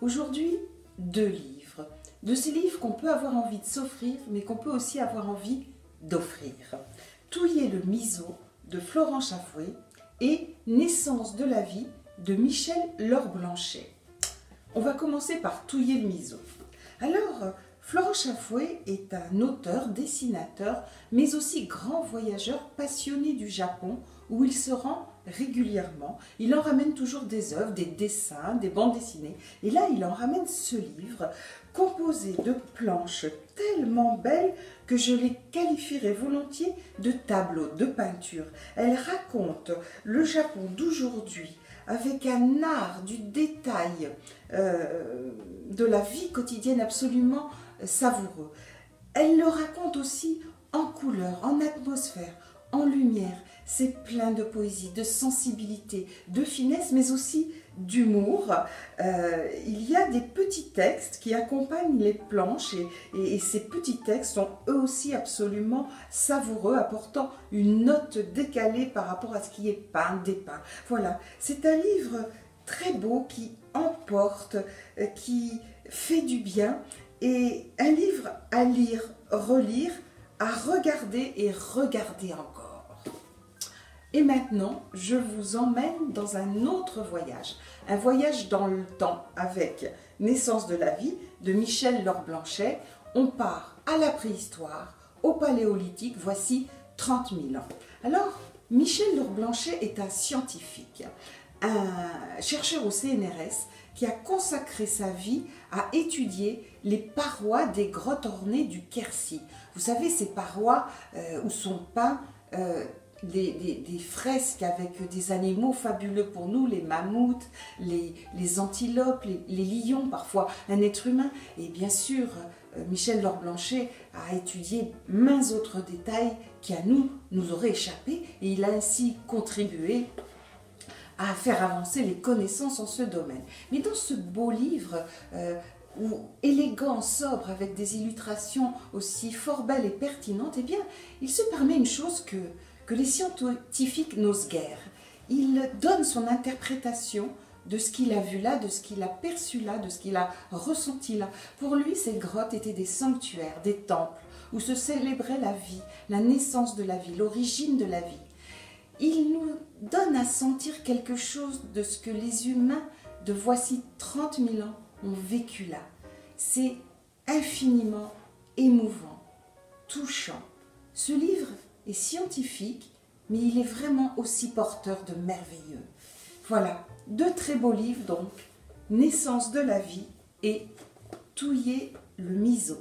Aujourd'hui, 2 livres. De ces livres qu'on peut avoir envie de s'offrir, mais qu'on peut aussi avoir envie d'offrir. Touiller le Miseau de Florent Chafoué et Naissance de la vie de Michel Lord-Blanchet. On va commencer par Touiller le Miseau. Alors, Florent Chafoué est un auteur, dessinateur, mais aussi grand voyageur passionné du Japon où il se rend régulièrement. Il en ramène toujours des œuvres, des dessins, des bandes dessinées. Et là, il en ramène ce livre composé de planches tellement belles que je les qualifierais volontiers de tableaux, de peintures. Elle raconte le Japon d'aujourd'hui avec un art du détail, de la vie quotidienne absolument savoureux. Elle le raconte aussi en couleur, en atmosphère, en lumière. C'est plein de poésie, de sensibilité, de finesse, mais aussi d'humour. Il y a des petits textes qui accompagnent les planches et ces petits textes sont eux aussi absolument savoureux, apportant une note décalée par rapport à ce qui est peint, dépeint. Voilà, c'est un livre très beau qui emporte, qui fait du bien et un livre à lire, relire, à regarder et regarder encore. Et maintenant, je vous emmène dans un autre voyage, un voyage dans le temps avec Naissance de la vie de Michel Lord-Blanchet. On part à la préhistoire, au paléolithique, voici 30 000 ans. Alors, Michel Lord-Blanchet est un scientifique, un chercheur au CNRS qui a consacré sa vie à étudier les parois des grottes ornées du Quercy. Vous savez, ces parois où sont peints des fresques avec des animaux fabuleux pour nous, les mammouths, les antilopes, les lions, parfois un être humain. Et bien sûr, Michel Lord-Blanchet a étudié maints autres détails qui à nous auraient échappé et il a ainsi contribué à faire avancer les connaissances en ce domaine. Mais dans ce beau livre, élégant, sobre, avec des illustrations aussi fort belles et pertinentes, eh bien, il se permet une chose que les scientifiques n'osent guère. Il donne son interprétation de ce qu'il a vu là, de ce qu'il a perçu là, de ce qu'il a ressenti là. Pour lui, ces grottes étaient des sanctuaires, des temples, où se célébrait la vie, la naissance de la vie, l'origine de la vie. Il nous donne à sentir quelque chose de ce que les humains de voici 30 000 ans ont vécu là. C'est infiniment émouvant, touchant. Ce livre est scientifique, mais il est vraiment aussi porteur de merveilleux. Voilà, 2 très beaux livres donc, Naissance de la vie et Touiller le Miseau.